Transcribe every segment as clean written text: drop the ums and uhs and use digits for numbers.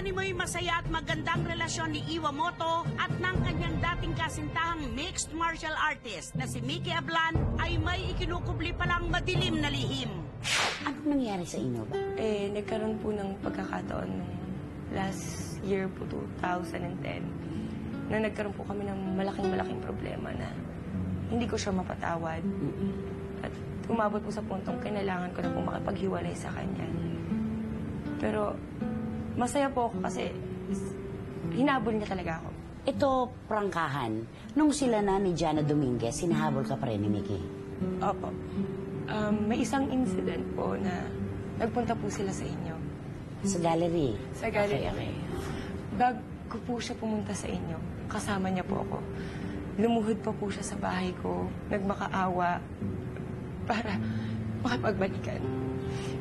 animoy masaya at magandang relasyon ni Iwamoto at ng kanyang dating kasintahang mixed martial artist na si Mickey Ablan ay may ikinukubli palang madilim na lihim. Anong nangyari sa inyo ba? Nagkaroon po ng pagkakataon nung last year po, 2010, na nagkaroon po kami ng malaking problema na hindi ko siya mapatawad. At umabot po sa puntong kailangan ko na po makipaghiwalay sa kanya. Pero masaya po ako kasi hinabol niya talaga ako. Ito, prangkahan. Nung sila na ni Jana Dominguez, sinahabol ka pa rin ni Mickey? Opo. May isang incident po na nagpunta po sila sa inyo. Sa gallery? Sa gallery. Okay. Bago po siya pumunta sa inyo, kasama niya po ako. Lumuhod pa po siya sa bahay ko, nagmakaawa para makipagbalikan.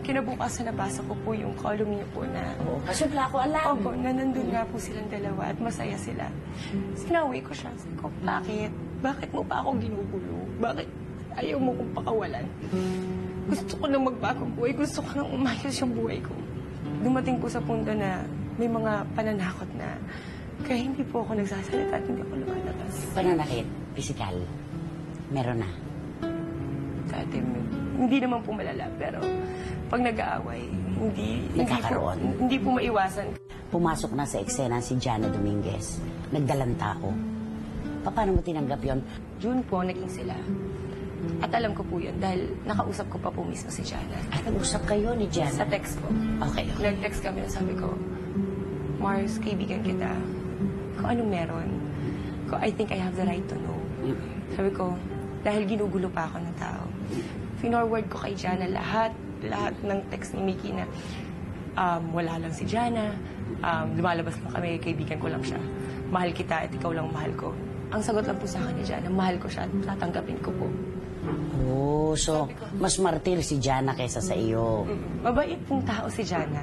Kinabukasan nabasa ko po yung column niyo po na... Oo, kasi wala ko alam. Opo, na nandun nga po silang dalawa at masaya sila. Sinawi ko siya. Sabi ko, bakit? Bakit mo pa ako ginugulo? Bakit ayaw mo kong pakawalan? Gusto ko nang magbago buhay. Gusto ko nang umayos yung buhay ko. Dumating po sa punto na may mga pananakot na kaya hindi po ako nagsasalita at hindi ako lumalabas. Pananakit? Physical? Meron na? Dati, hindi naman po malala, pero pag nag-aaway, hindi po maiwasan. Pumasok na sa eksena si Jana Dominguez. Nagdalang tao. Paano mo tinanggap yon? June po, naging sila. At alam ko po yun dahil nakausap ko pa po mismo si Jana. At nag-usap kayo ni Jana? Sa text po. Okay. Nag-text kami na sabi ko, Mars, kaibigan kita. Kung anong meron, I think I have the right to know. Sabi ko, dahil ginugulo pa ako ng tao. Finorward ko kay Jana lahat ng text ni Mickey na wala lang si Jana, lumalabas lang kami, kaibigan ko lang siya. Mahal kita at ikaw lang mahal ko. Ang sagot lang po sa akin ni Jana, mahal ko siya at tatanggapin ko po. Oh, so mas martir si Jana kaysa sa iyo. Mabait pong tao si Jana.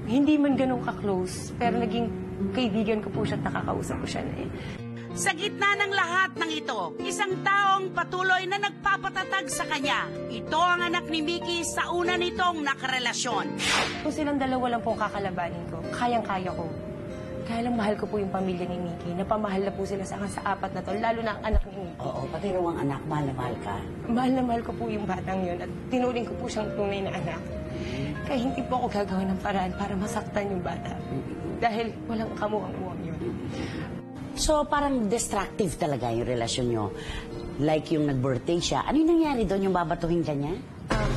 Hindi man ganun ka-close, pero naging kaibigan ko po siya at nakakausap ko siya na eh. Sa gitna ng lahat ng ito, isang taong patuloy na nagpapatatag sa kanya. Ito ang anak ni Mickey sa una nitong nakarelasyon. Kung silang dalawa lang pong kakalabanin ko, kayang-kaya ko. Kaya lang mahal ko po yung pamilya ni Mickey. Napamahal na po sila sa akin sa apat na to, lalo na ang anak ni Mickey. Oo, pati raw ang anak, mahal na mahal ka. Mahal na mahal ko po yung batang yun at tinuring ko po siyang tunay na anak. Kaya hindi po ako gagawa ng paraan para masaktan yung bata. Dahil walang kamuang-muang yun. So, parang destructive talaga yung relasyon nyo. Like yung nag-birthday siya. Ano yung nangyari doon? Yung babatuhin ka niya?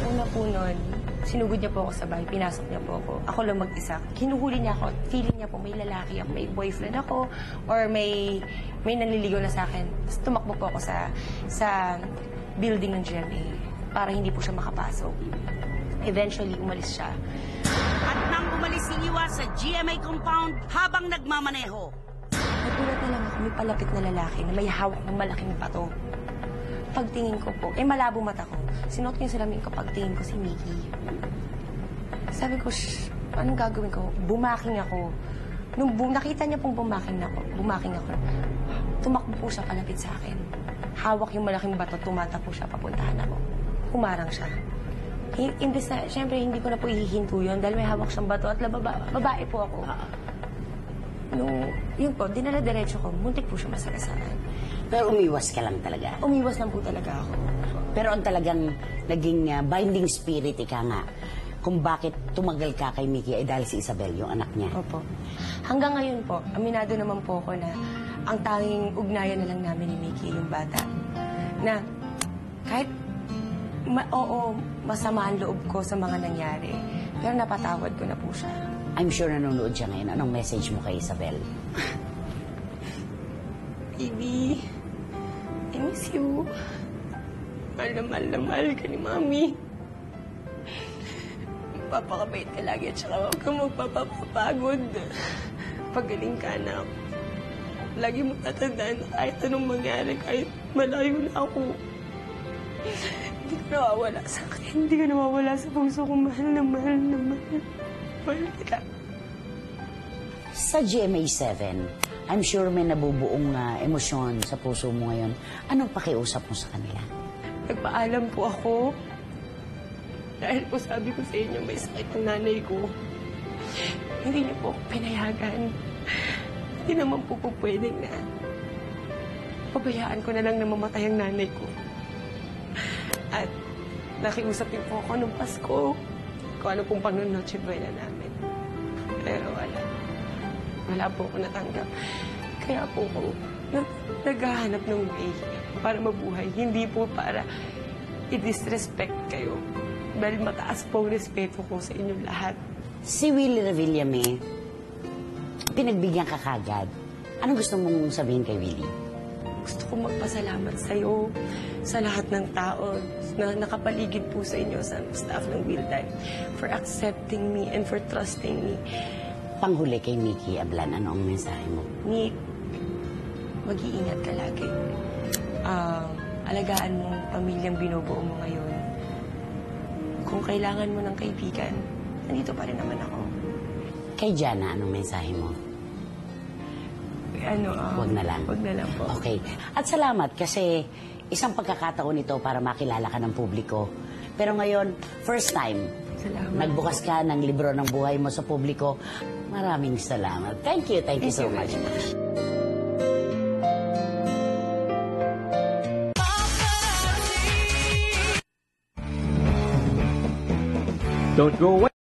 Una po nun, sinugod niya po ako sa bahay, pinasok niya po ako. Ako lang mag-isa. Kinuhuli niya ako. Feeling niya po may lalaki ako, may boyfriend ako, or may nanliligaw na sa akin. Tapos tumakbo po ako sa building ng GMA para hindi po siya makapasok. Eventually, umalis siya. At nang umalis si Iwa sa GMA compound habang nagmamaneho, nagulat na lang ako, may palapit na lalaki na may hawak ng malaking bato. Pagtingin ko po, malabo mata ko. Sinuot ko yung salamin ko, pagtingin ko si Mickey. Sabi ko, shh, anong gagawin ko? Bumaking ako. Nung nakita niya pong bumaking ako, tumakbo po siya palapit sa akin. Hawak yung malaking bato, tumatakbo siya, papuntahan ako. Humarang siya. Imbes na, syempre, hindi ko na po ihihinto yun dahil may hawak siyang bato at babae po ako. Yun po, dinala-diretso ko, muntik po siya masagasaan. Pero umiwas ka lang talaga? Umiwas lang po talaga ako. Pero ang talagang naging binding spirit, ika nga, kung bakit tumagal ka kay Mickey ay dahil si Isabel, yung anak niya. Opo. Hanggang ngayon po, aminado naman po ako na ang tanging ugnayan na lang namin ni Mickey, yung bata. Na kahit, masama ang loob ko sa mga nangyari, pero napatawad ko na po siya. I'm sure nanonood siya ngayon. Anong message mo kay Isabel? Baby, I miss you. Mahal na mahal ka ni Mami. Magpapakabait ka lagi at saka huwag kang magpapapagod. Pagaling ka na. Lagi mo tatandaan na kahit anong mangyari, kahit malayo na ako. Hindi ka nawawala sa akin. Hindi ka nawawala sa puso ko. Mahal na mahal na mahal. Mahal kita. Sa GMA7, I'm sure may nabubuong emosyon sa puso mo ngayon. Anong pakiusap mo sa kanila? Nagpaalam po ako. Dahil po sabi ko sa inyo, may sakit ang nanay ko. hindi niyo po ako pinayagan. Hindi naman po pwedeng na pabayaan ko na lang na mamatay ang nanay ko. At nakiusap niyo po ako nung Pasko kung ano pong Noche Buena namin. Pero wala. Wala po ako natanggap. Kaya po ako naghahanap ng way para mabuhay. Hindi po para i-disrespect kayo. Dahil mataas po ang respeto ko sa inyong lahat. Si Willie Revillame, pinagbigyan ka kagad. Anong gusto mong sabihin kay Willie? Gusto ko magpasalamat sa'yo, sa lahat ng tao na nakapaligid po sa inyo, sa staff ng Wildan, for accepting me and for trusting me. Panghuli kay Mickey Ablan, ano ang mensahe mo? Nick, mag-iingat ka lagi. Alagaan mo ang pamilyang binubuo mo ngayon. Kung kailangan mo ng kaibigan, nandito pa rin naman ako. Kay Jana, anong mensahe mo? Wag na lang. Wag na lang po. Okay. At salamat kasi isang pagkakataon ito para makilala ka ng publiko. Pero ngayon, first time, Salamat. nagbukas ka ng libro ng buhay mo sa publiko. Maraming salamat. Thank you so much. Don't go away.